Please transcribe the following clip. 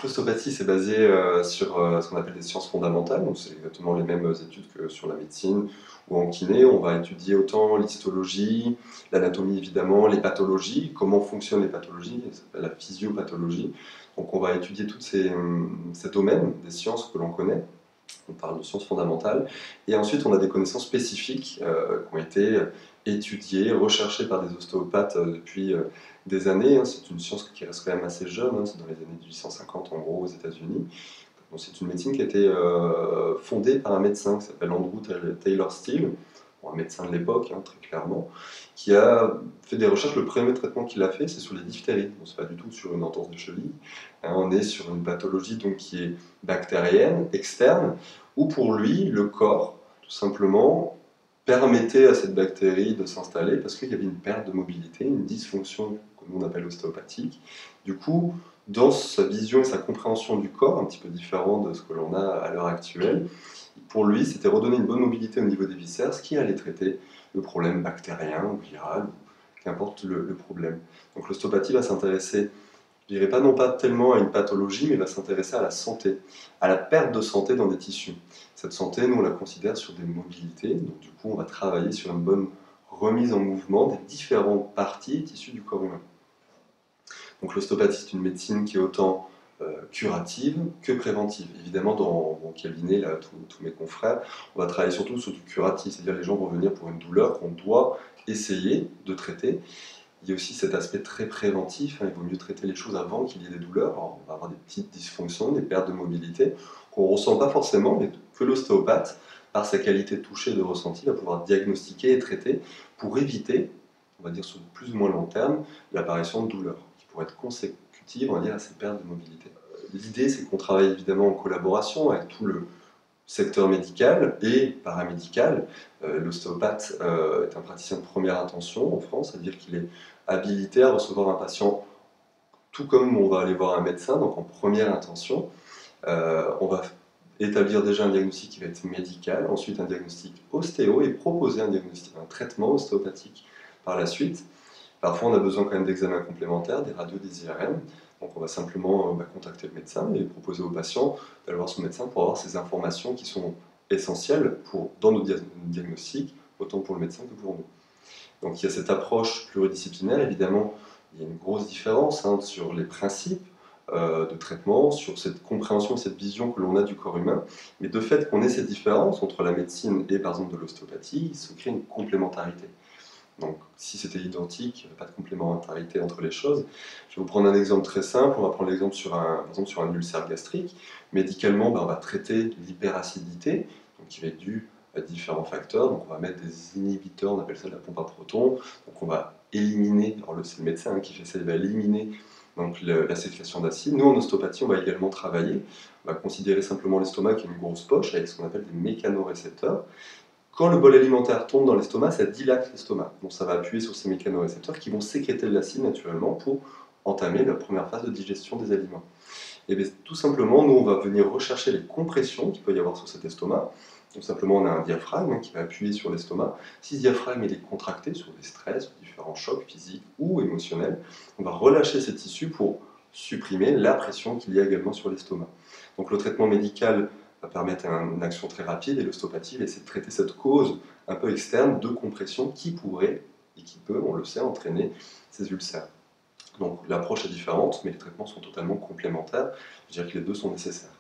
l'ostéopathie, c'est basé sur ce qu'on appelle des sciences fondamentales, donc c'est exactement les mêmes études que sur la médecine ou en kiné. On va étudier autant l'histologie, l'anatomie évidemment, les pathologies, comment fonctionnent les pathologies, ça s'appelle la physiopathologie. Donc on va étudier tous ces domaines des sciences que l'on connaît. On parle de sciences fondamentales, et ensuite on a des connaissances spécifiques qui ont été étudiées, recherchées par des ostéopathes depuis des années. C'est une science qui reste quand même assez jeune, c'est dans les années 1850 en gros aux États-Unis. C'est une médecine qui a été fondée par un médecin qui s'appelle Andrew Taylor Still, un médecin de l'époque, très clairement, qui a fait des recherches. Le premier traitement qu'il a fait, c'est sur les diphtéries. Ce n'est pas du tout sur une entorse de cheville. On est sur une pathologie donc, qui est bactérienne, externe, où pour lui, le corps, tout simplement, permettait à cette bactérie de s'installer parce qu'il y avait une perte de mobilité, une dysfonction que nous on appelle ostéopathique. Du coup, dans sa vision et sa compréhension du corps, un petit peu différent de ce que l'on a à l'heure actuelle, pour lui, c'était redonner une bonne mobilité au niveau des viscères, ce qui allait traiter le problème bactérien ou viral, qu'importe le problème. Donc l'ostéopathie va s'intéresser, je dirais pas non pas tellement à une pathologie, mais va s'intéresser à la santé, à la perte de santé dans des tissus. Cette santé, nous, on la considère sur des mobilités, donc du coup, on va travailler sur une bonne remise en mouvement des différentes parties et tissus du corps humain. Donc l'ostéopathie, c'est une médecine qui est autant curative que préventive. Évidemment, dans mon cabinet, là, tous mes confrères, on va travailler surtout sur du curatif, c'est-à-dire les gens vont venir pour une douleur qu'on doit essayer de traiter. Il y a aussi cet aspect très préventif, il vaut mieux traiter les choses avant qu'il y ait des douleurs. Alors, on va avoir des petites dysfonctions, des pertes de mobilité qu'on ne ressent pas forcément, mais que l'ostéopathe, par sa qualité de toucher et de ressenti, va pouvoir diagnostiquer et traiter pour éviter, on va dire sur plus ou moins long terme, l'apparition de douleurs qui pourraient être consécutives, on va dire, à ces pertes de mobilité. L'idée, c'est qu'on travaille évidemment en collaboration avec tout le secteur médical et paramédical. L'ostéopathe est un praticien de première intention en France, c'est-à-dire qu'il est habilité à recevoir un patient tout comme on va aller voir un médecin, donc en première intention. On va établir déjà un diagnostic qui va être médical, ensuite un diagnostic ostéo et proposer un traitement ostéopathique par la suite. Parfois, on a besoin quand même d'examens complémentaires, des radios, des IRM. Donc, on va simplement contacter le médecin et proposer au patient d'aller voir son médecin pour avoir ces informations qui sont essentielles dans nos diagnostics, autant pour le médecin que pour nous. Donc, il y a cette approche pluridisciplinaire. Évidemment, il y a une grosse différence sur les principes de traitement, sur cette compréhension, cette vision que l'on a du corps humain. Mais de fait qu'on ait cette différence entre la médecine et, par exemple, de l'ostéopathie, il se crée une complémentarité. Donc, si c'était identique, il n'y avait pas de complémentarité entre les choses. Je vais vous prendre un exemple très simple. On va prendre l'exemple par exemple sur un ulcère gastrique. Médicalement, on va traiter l'hyperacidité, qui va être due à différents facteurs. Donc, on va mettre des inhibiteurs, on appelle ça de la pompe à protons. Donc, on va éliminer, alors c'est le médecin qui fait ça, il va éliminer donc, la sécrétion d'acide. Nous, en ostéopathie, on va également travailler. On va considérer simplement l'estomac qui est une grosse poche avec ce qu'on appelle des mécanorécepteurs. Quand le bol alimentaire tombe dans l'estomac, ça dilate l'estomac. Donc ça va appuyer sur ces mécanorécepteurs qui vont sécréter de l'acide naturellement pour entamer la première phase de digestion des aliments. Et bien, tout simplement, nous, on va venir rechercher les compressions qu'il peut y avoir sur cet estomac. Donc simplement, on a un diaphragme qui va appuyer sur l'estomac. Si ce diaphragme est contracté sur des stress, ou différents chocs physiques ou émotionnels, on va relâcher ces tissus pour supprimer la pression qu'il y a également sur l'estomac. Donc le traitement médical va permettre une action très rapide et l'ostéopathie va essayer de traiter cette cause un peu externe de compression qui pourrait et qui peut, on le sait, entraîner ces ulcères. Donc l'approche est différente, mais les traitements sont totalement complémentaires. Je dirais que les deux sont nécessaires.